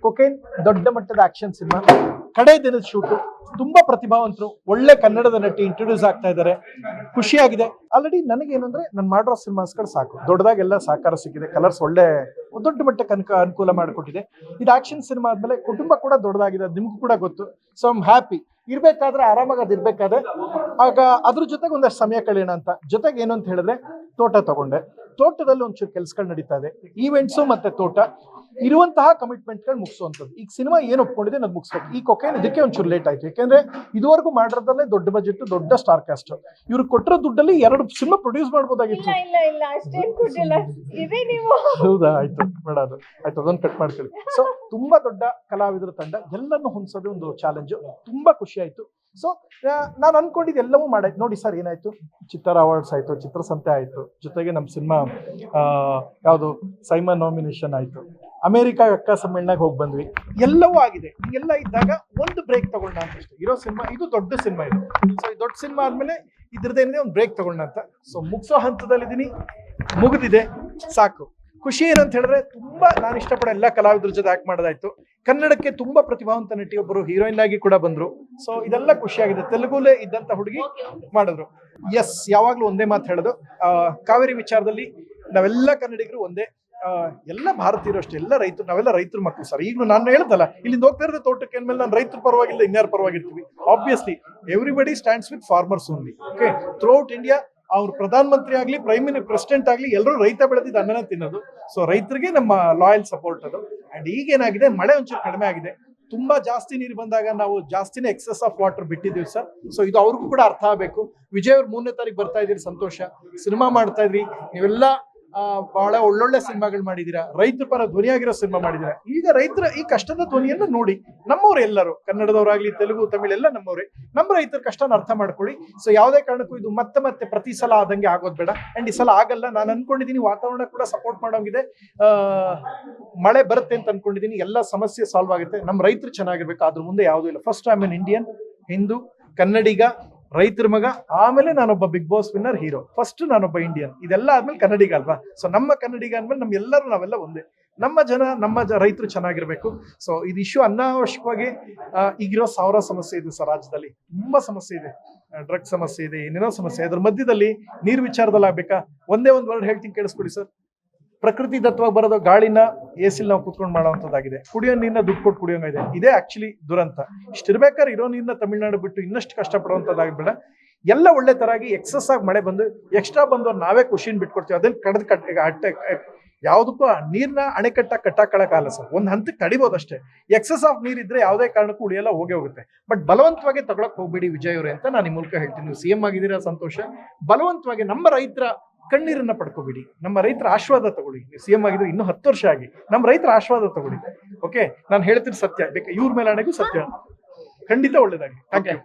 Cocaine ದೊಡ್ಡ ಮಟ್ಟದ action cinema, ಕಡೆ ದಿನದ ಶೂಟು, ತುಂಬಾ ಪ್ರತಿಭಾವಂತರು, ಒಳ್ಳೆ ಕನ್ನಡದ ನಟಿ ಇಂಟ್ರೊಡ್ಯೂಸ್ ಆಗ್ತಾ ಇದ್ದಾರೆ. ಖುಷಿಯಾಗಿದೆ. ಆಲ್ರೆಡಿ ನನಗೇನು ಅಂದ್ರೆ ನಾನು ಮಾಡಿರೋ ಸಿನಿಮಾಸ್ಗಳು ಸಾಕು, ದೊಡ್ಡದಾಗೆಲ್ಲ ಸಹಕಾರ ಸಿಕ್ಕಿದೆ, ಕಲರ್ಸ್ ಒಳ್ಳೆ ದೊಡ್ಡ ಮಟ್ಟಕ್ಕೆ ಅನುಕೂಲ ಮಾಡಿಕೊಟ್ಟಿದೆ. ಇದು ಆಕ್ಷನ್ ಸಿನಿಮಾ ಆದ್ಮೇಲೆ ಕುಟುಂಬ ಕೂಡ ದೊಡ್ಡದಾಗಿದೆ, ಅದು ನಿಮ್ಗೂ ಕೂಡ ಗೊತ್ತು. So I am happy. ಇರ್ಬೇಕಾದ್ರೆ ಆರಾಮಾಗಿ ಅದು ಇರ್ಬೇಕಾದ್ರೆ ಆಗ ಅದ್ರ ಜೊತೆಗೆ ಒಂದಷ್ಟು ಸಮಯ ಕಳೆಯೋಣ ಅಂತ. ಜೊತೆಗೆ ಏನು ಅಂತ ಹೇಳಿದ್ರೆ ತೋಟ ತಗೊಂಡೆ. ತೋಟದಲ್ಲಿ ಒಂಚೂರು ಕೆಲಸಗಳು ನಡೀತಾ ಇದೆ, ಈವೆಂಟ್ಸು ಮತ್ತೆ ತೋಟ, ಇರುವಂತಹ ಕಮಿಟ್ಮೆಂಟ್ಗಳು ಮುಗಿಸುವಂಥದ್ದು. ಈಗ ಸಿನಿಮಾ ಏನು ಒಪ್ಕೊಂಡಿದೆ ಅದು ಮುಗಿಸ್ಬೇಕು. ಈ ಕೊಕೇನ್ ಇದಕ್ಕೆ ಒಂಚೂರು ಲೇಟ್ ಆಯ್ತು, ಯಾಕೆಂದ್ರೆ ಇದುವರೆಗೂ ಮಾಡಿರೋದಲ್ಲೇ ದೊಡ್ಡ ಬಜೆಟ್, ದೊಡ್ಡ ಸ್ಟಾರ್ ಕಾಸ್ಟ್. ಇವ್ರು ಕೊಟ್ಟಿರೋ ದುಡ್ಡಲ್ಲಿ 2 ಸಿನಿಮಾ ಪ್ರೊಡ್ಯೂಸ್ ಮಾಡ್ಬೋದಾಗಿತ್ತು. ಹೌದಾ? ಆಯ್ತು, ಬೇಡ ಅದು ಆಯ್ತು, ಅದೊಂದು ಕಟ್ ಮಾಡ್ಕೊಳ್ಳಿ. ಸೊ ತುಂಬಾ ದೊಡ್ಡ ಕಲಾವಿದರ ತಂಡ, ಎಲ್ಲರನ್ನು ಹೊಂದಿಸೋದು ಒಂದು ಚಾಲೆಂಜ್. ತುಂಬಾ ಖುಷಿ ಆಯ್ತು. ಸೊ ನಾನು ಅನ್ಕೊಂಡಿದ್ದು ಎಲ್ಲವೂ ಮಾಡಾಯ್ತು. ನೋಡಿ ಸರ್, ಏನಾಯ್ತು, ಚಿತ್ತಾರ ಅವಾರ್ಡ್ಸ್ ಆಯ್ತು, ಚಿತ್ರಸಂತೆ ಆಯ್ತು, ಜೊತೆಗೆ ನಮ್ಮ ಸಿನಿಮಾ ಯಾವುದು ಸೈಮನ್ ನಾಮಿನೇಷನ್ ಆಯ್ತು, ಅಮೆರಿಕಾ ಅಕ್ಕ ಸಮ್ಮೇಳನಾಗ ಹೋಗಿ ಬಂದ್ವಿ, ಎಲ್ಲವೂ ಆಗಿದೆ. ಎಲ್ಲ ಇದ್ದಾಗ ಒಂದು ಬ್ರೇಕ್ ತಗೊಳ್ಳೋಣ ಅಂತ ಅಷ್ಟೇ. ಇರೋ ಸಿನಿಮಾ ಇದು ದೊಡ್ಡ ಸಿನಿಮಾ ಇದು. ಸೊ ಈ ದೊಡ್ಡ ಸಿನಿಮಾ ಆದ್ಮೇಲೆ ಇದ್ರದ್ದೇನಿದೆ ಒಂದು ಬ್ರೇಕ್ ತಗೊಳ್ಳೋಣ ಅಂತ. ಸೊ ಮುಗಿಸೋ ಹಂತದಲ್ಲಿದ್ದೀನಿ, ಮುಗಿದಿದೆ, ಸಾಕು. ಖುಷಿ ಏನಂತ ಹೇಳಿದ್ರೆ, ತುಂಬಾ ನಾನು ಇಷ್ಟಪಡೋ ಎಲ್ಲ ಕಲಾವಿದ್ರ ಜೊತೆ ಆಕ್ಟ್ ಮಾಡೋದಾಯ್ತು. ಕನ್ನಡಕ್ಕೆ ತುಂಬಾ ಪ್ರತಿಭಾವಂತ ನಟಿಯೊಬ್ಬರು ಹೀರೋಯಿನ್ ಆಗಿ ಕೂಡ ಬಂದ್ರು. ಸೊ ಇದೆಲ್ಲ ಖುಷಿಯಾಗಿದೆ. ತೆಲುಗುಲೇ ಇದ್ದಂತ ಹುಡುಗಿ ಮಾಡಿದ್ರು. ಎಸ್, ಯಾವಾಗ್ಲೂ ಒಂದೇ ಮಾತು ಹೇಳೋದು, ಕಾವೇರಿ ವಿಚಾರದಲ್ಲಿ ನಾವೆಲ್ಲ ಕನ್ನಡಿಗರು ಒಂದೇ. ಎಲ್ಲ ಭಾರತೀಯರು ಅಷ್ಟೇ, ಎಲ್ಲ ರೈತರು, ನಾವೆಲ್ಲ ರೈತರ ಮಕ್ಕಳು ಸರ್. ಈಗಲೂ ನಾನು ಹೇಳ್ದಲ್ಲ, ಇಲ್ಲಿಂದ ಹೋಗ್ತಾ ಇರೋದು ತೋಟಕ್ಕೆ ಅಂದ್ಮೇಲೆ ನಾನು ರೈತರ ಪರವಾಗಿಲ್ಲ, ಇನ್ಯಾರ ಪರವಾಗಿರ್ತೀವಿ. Obviously everybody stands with farmers only. Okay, throughout India ಅವ್ರು ಪ್ರಧಾನ ಮಂತ್ರಿ ಆಗ್ಲಿ, ಪ್ರೆಸಿಡೆಂಟ್ ಆಗ್ಲಿ, ಎಲ್ಲರೂ ರೈತ ಬೆಳೆದಿದ್ದ ಅನ್ನನ ತಿನ್ನೋದು. ಸೊ ರೈತರಿಗೆ ನಮ್ಮ ಲಾಯಲ್ ಸಪೋರ್ಟ್ ಅದು. ಅಂಡ್ ಈಗೇನಾಗಿದೆ, ಮಳೆ ಒಂಚೂರು ಕಡಿಮೆ ಆಗಿದೆ. ತುಂಬಾ ಜಾಸ್ತಿ ನೀರು ಬಂದಾಗ ನಾವು ಜಾಸ್ತಿನೇ ಎಕ್ಸೆಸ್ ಆಫ್ ವಾಟರ್ ಬಿಟ್ಟಿದ್ದೀವಿ ಸರ್. ಸೊ ಇದು ಅವ್ರಿಗೂ ಕೂಡ ಅರ್ಥ ಆಗಬೇಕು. ವಿಜಯ್ ಅವ್ರು 3ನೇ ತಾರೀಕು ಬರ್ತಾ ಇದ್ದೀರಿ, ಸಂತೋಷ. ಸಿನಿಮಾ ಮಾಡ್ತಾ ಇದ್ರಿ, ನೀವೆಲ್ಲ ಬಹಳ ಒಳ್ಳೊಳ್ಳೆ ಸಿನಿಮಾಗಳು ಮಾಡಿದೀರಾ, ರೈತರ ಪರ ಧ್ವನಿಯಾಗಿರೋ ಸಿನಿಮಾ ಮಾಡಿದೀರಾ. ಈಗ ರೈತರ ಈ ಕಷ್ಟದ ಧ್ವನಿಯನ್ನು ನೋಡಿ, ನಮ್ಮವ್ರು ಎಲ್ಲರೂ, ಕನ್ನಡದವರಾಗ್ಲಿ, ತೆಲುಗು, ತಮಿಳ್ ಎಲ್ಲ ನಮ್ಮವ್ರೆ. ನಮ್ಮ ರೈತರ ಕಷ್ಟನ ಅರ್ಥ ಮಾಡ್ಕೊಳ್ಳಿ. ಸೊ ಯಾವುದೇ ಕಾರಣಕ್ಕೂ ಇದು ಮತ್ತೆ ಪ್ರತಿ ಸಲ ಆದಂಗೆ ಆಗೋದ್ ಬೇಡ. ಅಂಡ್ ಈ ಸಲ ಆಗಲ್ಲ. ನಾನು ಅನ್ಕೊಂಡಿದ್ದೀನಿ ವಾತಾವರಣ ಕೂಡ ಸಪೋರ್ಟ್ ಮಾಡೋಂಗಿದೆ. ಮಳೆ ಬರುತ್ತೆ ಅಂತ ಅನ್ಕೊಂಡಿದ್ದೀನಿ. ಎಲ್ಲ ಸಮಸ್ಯೆ ಸಾಲ್ವ್ ಆಗುತ್ತೆ. ನಮ್ಮ ರೈತರು ಚೆನ್ನಾಗಿರ್ಬೇಕು, ಅದ್ರ ಮುಂದೆ ಯಾವುದೂ ಇಲ್ಲ. First I am an Indian, Hindu, Kannadiga, ರೈತರ ಮಗ, ಆಮೇಲೆ ನಾನೊಬ್ಬ big boss winner hero, first ನಾನೊಬ್ಬ ಇಂಡಿಯನ್, ಇದೆಲ್ಲ ಆದ್ಮೇಲೆ ಕನ್ನಡಿಗ ಅಲ್ವಾ. ಸೊ ನಮ್ಮ ಕನ್ನಡಿಗ ಅಂದ್ಮೇಲೆ ನಾವೆಲ್ಲ ಒಂದೇ. ನಮ್ಮ ರೈತರು ಚೆನ್ನಾಗಿರ್ಬೇಕು. ಸೊ ಇದು ಇಶ್ಯೂ ಅನಾವಶ್ಯಕವಾಗಿ ಈಗಿರೋ 1000 ಸಮಸ್ಯೆ ಇದೆ ಸರ್ ರಾಜ್ಯದಲ್ಲಿ. ತುಂಬಾ ಸಮಸ್ಯೆ ಇದೆ, ಡ್ರಗ್ ಸಮಸ್ಯೆ ಇದೆ, ಏನೇನೋ ಸಮಸ್ಯೆ. ಅದ್ರ ಮಧ್ಯದಲ್ಲಿ ನೀರು ವಿಚಾರದಲ್ಲಿ ಆಗ್ಬೇಕಾ? ಒಂದೇ ಒಂದು ವರ್ಡ್ ಹೇಳ್ತೀನಿ, ಕೇಳಿಸ್ಕೊಡಿ ಸರ್. ಪ್ರಕೃತಿ ದತ್ತವಾಗಿ ಬರೋದು ಗಾಳಿನ ಎಸಿಲ್ ನಾವು ಕುತ್ಕೊಂಡು ಮಾಡೋವಂಥದ್ದಾಗಿದೆ. ಕುಡಿಯೋ ನೀರನ್ನ ದುಡ್ಡು ಕೊಟ್ಟು ಕುಡಿಯೋಂಗಿದೆ. ಇದೇ ಆಕ್ಚುಲಿ ದುರಂತ. ಇಷ್ಟಿರ್ಬೇಕಾದ್ರೆ ಇರೋ ನೀರನ್ನ ತಮಿಳ್ನಾಡು ಬಿಟ್ಟು ಇನ್ನಷ್ಟು ಕಷ್ಟಪಡುವಂಥದ್ದಾಗಬೇಡ. ಎಲ್ಲ ಒಳ್ಳೆ ತರಾಗಿ ಎಕ್ಸಸ್ ಆಗಿ ಮಳೆ ಬಂದು ಎಕ್ಸ್ಟ್ರಾ ಬಂದು ನಾವೇ ಖುಷಿನ ಬಿಟ್ಕೊಡ್ತೀವಿ. ಅದನ್ನ ಯಾವುದಕ್ಕೂ ನೀರ್ನ ಕಟ್ಟಾಕಲ್ಲ ಸರ್. ಒಂದು ಹಂತಕ್ಕೆ ತಡಿಬೋದಷ್ಟೇ. ಎಕ್ಸಸ್ ಆಫ್ ನೀರ್ ಇದ್ರೆ ಯಾವುದೇ ಕಾರಣಕ್ಕೂ ಉಳಿಯಲ್ಲ, ಹೋಗುತ್ತೆ. ಬಟ್ ಬಲವಂತವಾಗಿ ತಗೊಳಕ್ ಹೋಗ್ಬೇಡಿ ವಿಜಯ್ ಅವರೇ ಅಂತ ನಾನು ಈ ಮೂಲಕ ಹೇಳ್ತೀನಿ. ನೀವು CM ಆಗಿದ್ದೀರಾ, ಸಂತೋಷ. ಬಲವಂತವಾಗಿ ನಮ್ಮ ರೈತರ ಕಣ್ಣೀರನ್ನ ಪಡ್ಕೋಬೇಡಿ, ನಮ್ಮ ರೈತರ ಆಶೀರ್ವಾದ ತಗೊಳ್ಳಿ. ನೀವು CM ಆಗಿದ್ರೆ ಇನ್ನೂ 10 ವರ್ಷ ಆಗಿ ನಮ್ಮ ರೈತರ ಆಶೀರ್ವಾದ ತಗೊಳ್ಳಿ. ಓಕೆ, ನಾನು ಹೇಳ್ತೀನಿ ಸತ್ಯ, ಇವ್ರ ಮೇಲೆ ಆಣೆಗೂ ಸತ್ಯ, ಖಂಡಿತ ಒಳ್ಳೇದಾಗಿ. Thank you.